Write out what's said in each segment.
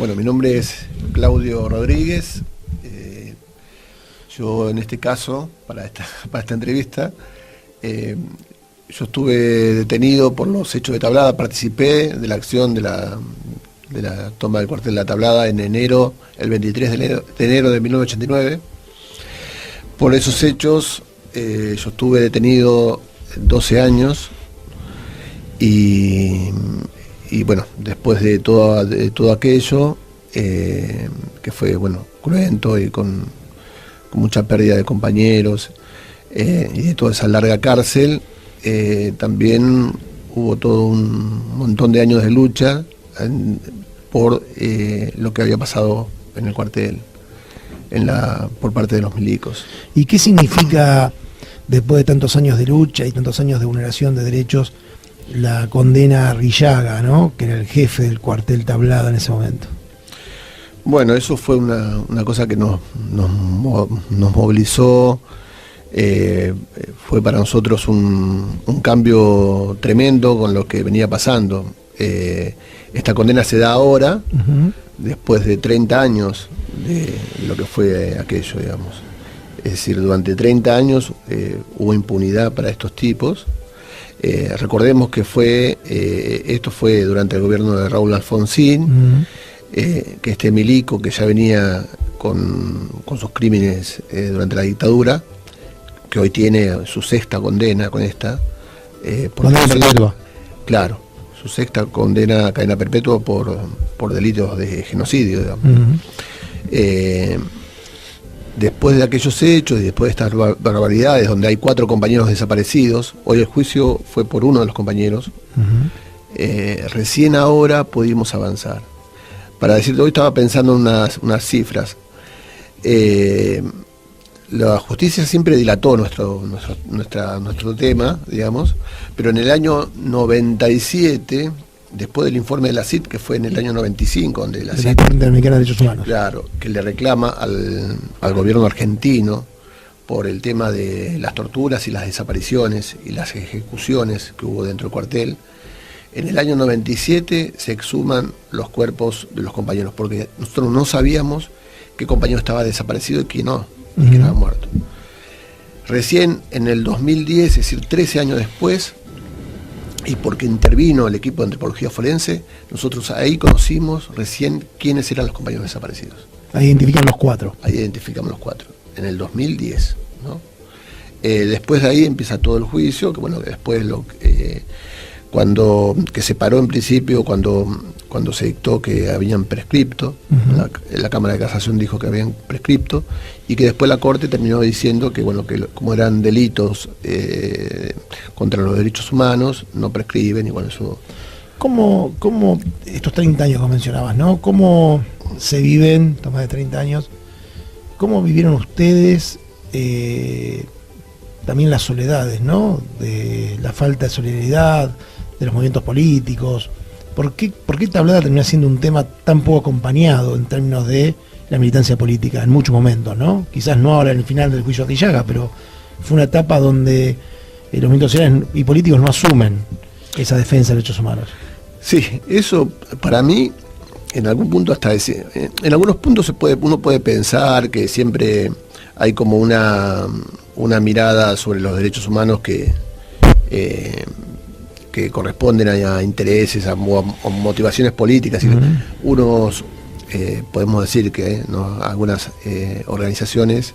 Bueno, mi nombre es Claudio Rodríguez. Yo en este caso, para esta entrevista, yo estuve detenido por los hechos de Tablada, participé de la acción de la toma del cuartel de la Tablada en enero, el 23 de enero de 1989. Por esos hechos yo estuve detenido 12 años y bueno, después de todo aquello, que fue cruento y con mucha pérdida de compañeros y de toda esa larga cárcel, también hubo todo un montón de años de lucha por lo que había pasado en el cuartel por parte de los milicos. ¿Y qué significa, después de tantos años de lucha y tantos años de vulneración de derechos, la condena a Arrillaga, ¿no?, que era el jefe del cuartel Tablada en ese momento? Bueno, eso fue una cosa que nos movilizó. Fue para nosotros un cambio tremendo con lo que venía pasando. Esta condena se da ahora, después de 30 años de lo que fue aquello, digamos. Es decir, durante 30 años hubo impunidad para estos tipos. Recordemos que esto fue durante el gobierno de Raúl Alfonsín, que este milico, que ya venía con sus crímenes durante la dictadura, que hoy tiene su sexta condena con esta. ¿Condena perpetua? Claro, su sexta condena a cadena perpetua por delitos de genocidio, digamos. Después de aquellos hechos y después de estas barbaridades, donde hay 4 compañeros desaparecidos, hoy el juicio fue por uno de los compañeros, recién ahora pudimos avanzar. Para decirte, hoy estaba pensando en unas cifras. La justicia siempre dilató nuestro tema, digamos, pero en el año 97, después del informe de la CID, que fue en el año 95, donde la CID, Interamericana de Derechos Humanos, claro, que le reclama al gobierno argentino por el tema de las torturas y las desapariciones y las ejecuciones que hubo dentro del cuartel. En el año 97 se exhuman los cuerpos de los compañeros, porque nosotros no sabíamos qué compañero estaba desaparecido y quién no, y que estaba muerto. Recién en el 2010, es decir, 13 años después, y porque intervino el equipo de antropología forense, nosotros ahí conocimos recién quiénes eran los compañeros desaparecidos. Ahí identifican los 4. Ahí identificamos los 4, en el 2010, ¿no? Después de ahí empieza todo el juicio, que después que se paró en principio cuando se dictó que habían prescripto, la Cámara de Casación dijo que habían prescripto, y que después la Corte terminó diciendo que como eran delitos contra los derechos humanos, no prescriben, y eso. ¿Cómo estos 30 años que mencionabas, ¿no? ¿Cómo se viven, más de 30 años, cómo vivieron ustedes también las soledades, ¿no?, de la falta de solidaridad, de los movimientos políticos? ¿Por qué Tablada terminó siendo un tema tan poco acompañado en términos de la militancia política en muchos momentos, ¿no? Quizás no ahora en el final del juicio de Arrillaga, pero fue una etapa donde los movimientos sociales y políticos no asumen esa defensa de derechos humanos. Sí, eso para mí, en algún punto en algunos puntos uno puede pensar que siempre hay como una mirada sobre los derechos humanos que corresponden a intereses, a motivaciones políticas. Unos, podemos decir que algunas organizaciones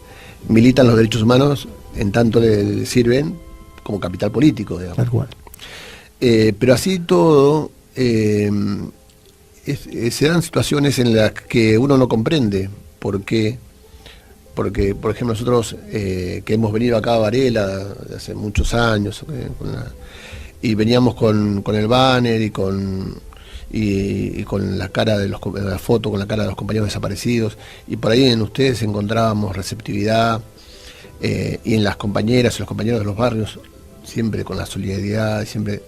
militan los derechos humanos en tanto le sirven como capital político, digamos. Tal cual. Pero así todo, se dan situaciones en las que uno no comprende por qué. Porque, por ejemplo, nosotros que hemos venido acá a Varela hace muchos años, y veníamos con el banner y con la cara de la foto con la cara de los compañeros desaparecidos, y por ahí en ustedes encontrábamos receptividad, y en las compañeras y los compañeros de los barrios siempre con la solidaridad, siempre,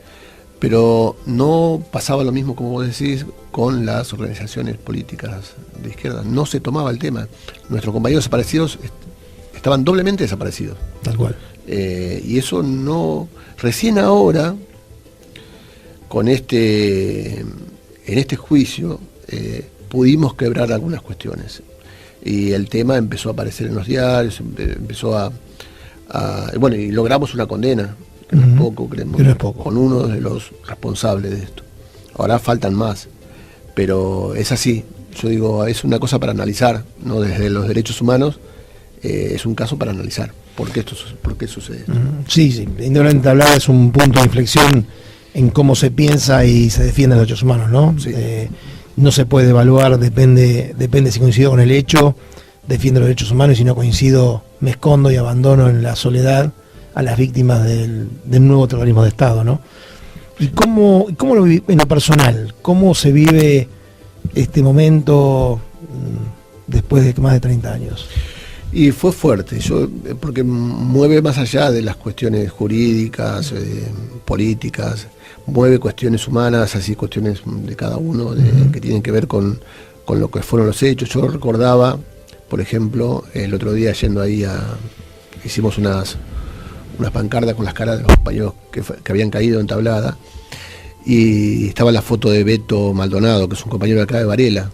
pero no pasaba lo mismo, como vos decís, con las organizaciones políticas de izquierda. No se tomaba el tema. Nuestros compañeros desaparecidos estaban doblemente desaparecidos. Tal cual. Y eso no. Recién ahora, en este juicio, pudimos quebrar algunas cuestiones. Y el tema empezó a aparecer en los diarios, bueno, y logramos una condena, que no es poco, creemos, que no es poco, con uno de los responsables de esto. Ahora faltan más, pero es así. Yo digo, es una cosa para analizar, ¿no? Desde los derechos humanos, es un caso para analizar. ¿Por qué sucede esto? Sí, indudablemente hablar es un punto de inflexión en cómo se piensa y se defienden los derechos humanos, ¿no? Sí. No se puede evaluar, depende si coincido con el hecho, defiendo los derechos humanos, y si no coincido, me escondo y abandono en la soledad a las víctimas del nuevo terrorismo de Estado, ¿no? ¿Y cómo lo vive en lo personal? ¿Cómo se vive este momento después de más de 30 años? Y fue fuerte, porque mueve más allá de las cuestiones jurídicas, políticas, mueve cuestiones humanas, así cuestiones de cada uno, que tienen que ver con lo que fueron los hechos. Yo recordaba, por ejemplo, el otro día yendo ahí hicimos unas pancartas con las caras de los compañeros que habían caído en Tablada, y estaba la foto de Beto Maldonado, que es un compañero de acá de Varela,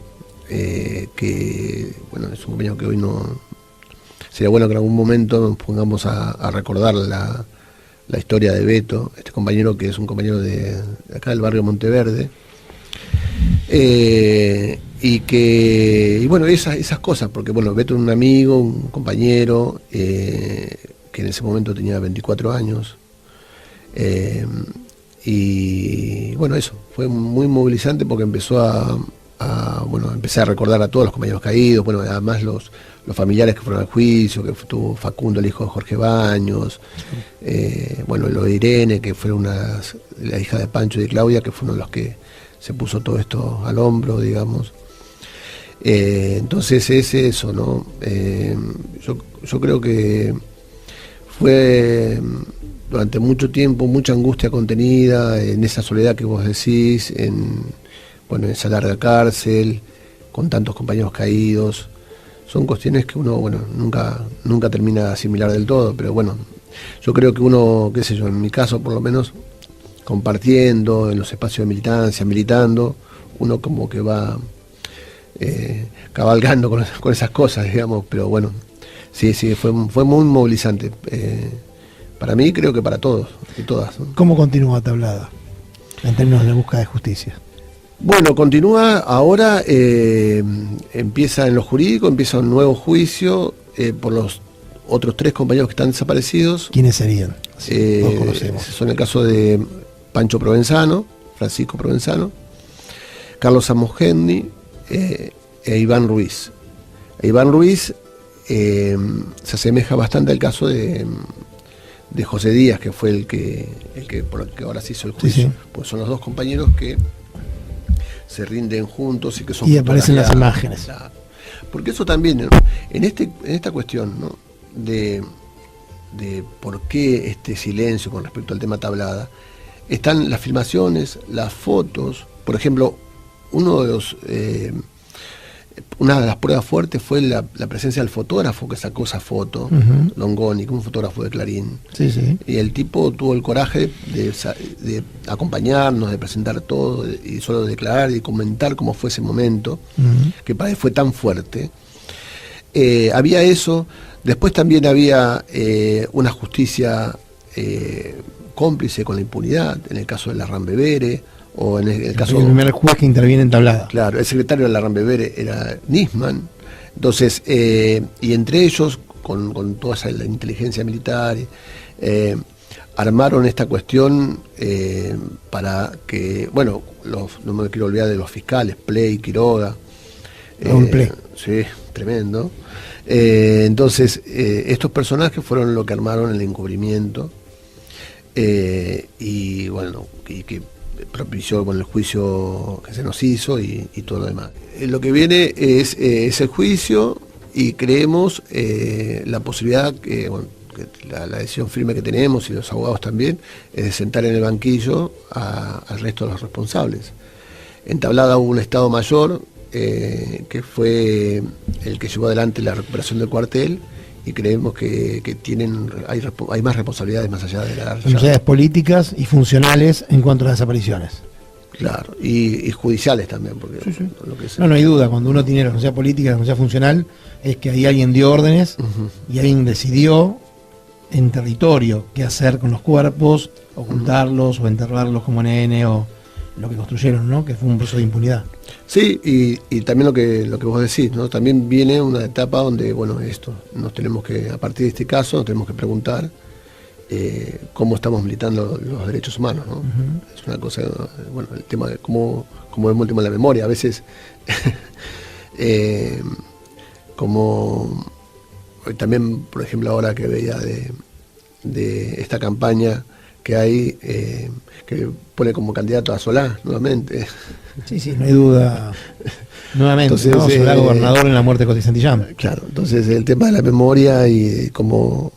que bueno, es un compañero que hoy no... Sería bueno que en algún momento nos pongamos a recordar la historia de Beto, este compañero que es un compañero de acá del barrio Monteverde, y bueno, esas cosas, porque bueno, Beto es un amigo, un compañero, que en ese momento tenía 24 años, y bueno, eso, fue muy movilizante porque empecé a recordar a todos los compañeros caídos, bueno, además los familiares que fueron al juicio, que estuvo Facundo, el hijo de Jorge Baños, bueno, lo de Irene, que fue la hija de Pancho y de Claudia, que fueron los que se puso todo esto al hombro, digamos. Entonces es eso, ¿no? Yo creo que fue durante mucho tiempo mucha angustia contenida, en esa soledad que vos decís, en esa larga cárcel, con tantos compañeros caídos. Son cuestiones que uno, bueno, nunca termina de asimilar del todo, pero bueno, yo creo que uno, qué sé yo, en mi caso por lo menos, compartiendo en los espacios de militancia, militando, uno como que va cabalgando con esas cosas, digamos, pero bueno, sí, fue muy movilizante. Para mí, creo que para todos y todas, ¿no? ¿Cómo continúa Tablada en términos de la búsqueda de justicia? Bueno, continúa ahora, empieza en lo jurídico, empieza un nuevo juicio por los otros 3 compañeros que están desaparecidos. ¿Quiénes serían? Sí, los conocemos. Son el caso de Pancho Provenzano, Francisco Provenzano, Carlos Amogendi e Iván Ruiz. Iván Ruiz se asemeja bastante al caso de José Díaz, que fue el que por el que ahora se hizo el juicio. Sí. Pues son los 2 compañeros que se rinden juntos y que son... Y aparecen las imágenes. Porque eso también, ¿no? En esta cuestión, ¿no? de por qué este silencio con respecto al tema Tablada, están las filmaciones, las fotos. Por ejemplo, una de las pruebas fuertes fue la presencia del fotógrafo que sacó esa foto, Longoni, un fotógrafo de Clarín. Sí. Y el tipo tuvo el coraje de acompañarnos, de presentar todo, y solo declarar y comentar cómo fue ese momento, que para él fue tan fuerte. Había eso, después también había una justicia cómplice con la impunidad, en el caso de la Rambevere, o en el caso... El primer juez que interviene en Tablada. Claro, el secretario de la Rambevere era Nisman. Entonces, y entre ellos, con toda la inteligencia militar, armaron esta cuestión para que, bueno, no me quiero olvidar de los fiscales, Pley, Quiroga. Raúl Pley. Sí, tremendo. Entonces, estos personajes fueron lo que armaron el encubrimiento, y bueno, que propició con el juicio que se nos hizo y todo lo demás. Lo que viene es el juicio, y creemos la posibilidad que la decisión firme que tenemos, y los abogados también, es de sentar en el banquillo al resto de los responsables. En Tablada hubo un Estado Mayor que fue el que llevó adelante la recuperación del cuartel, y creemos que hay más responsabilidades más allá de la... Responsabilidades políticas y funcionales en cuanto a las desapariciones. Claro, y judiciales también, porque Sí. lo que No hay duda, cuando uno tiene responsabilidad política, responsabilidad funcional, es que ahí alguien dio órdenes y alguien decidió en territorio qué hacer con los cuerpos, ocultarlos o enterrarlos como NN o lo que construyeron, ¿no? Que fue un proceso de impunidad. Sí, y también lo que vos decís, ¿no? También viene una etapa donde, bueno, nos tenemos que, a partir de este caso, nos tenemos que preguntar cómo estamos militando los derechos humanos, ¿no? Es una cosa, bueno, el tema de cómo vemos el tema de la memoria, a veces como también, por ejemplo, ahora que veía de esta campaña que hay, que pone como candidato a Solá nuevamente. Sí, no hay duda. Nuevamente, Entonces, ¿no? Solá gobernador en la muerte de Coti Santillán. Claro, entonces el tema de la memoria y cómo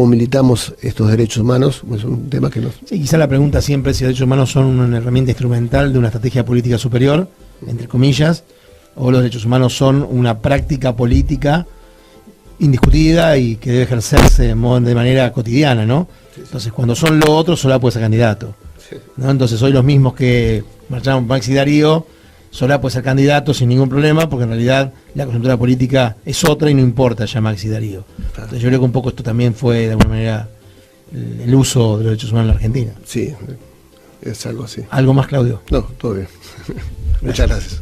militamos estos derechos humanos es un tema que nos... Sí, quizá la pregunta siempre es si los derechos humanos son una herramienta instrumental de una estrategia política superior, entre comillas, o los derechos humanos son una práctica política indiscutida y que debe ejercerse de manera cotidiana, ¿no? Sí. Entonces, cuando son lo otro, Solá puede ser candidato, Sí. ¿no? Entonces, hoy los mismos que marcharon Maxi Darío, Solá puede ser candidato sin ningún problema, porque en realidad la coyuntura política es otra y no importa ya Maxi Darío. Claro. Entonces, yo creo que un poco esto también fue, de alguna manera, el uso de los derechos humanos en la Argentina. Sí, es algo así. ¿Algo más, Claudio? No, todo bien. Muchas gracias.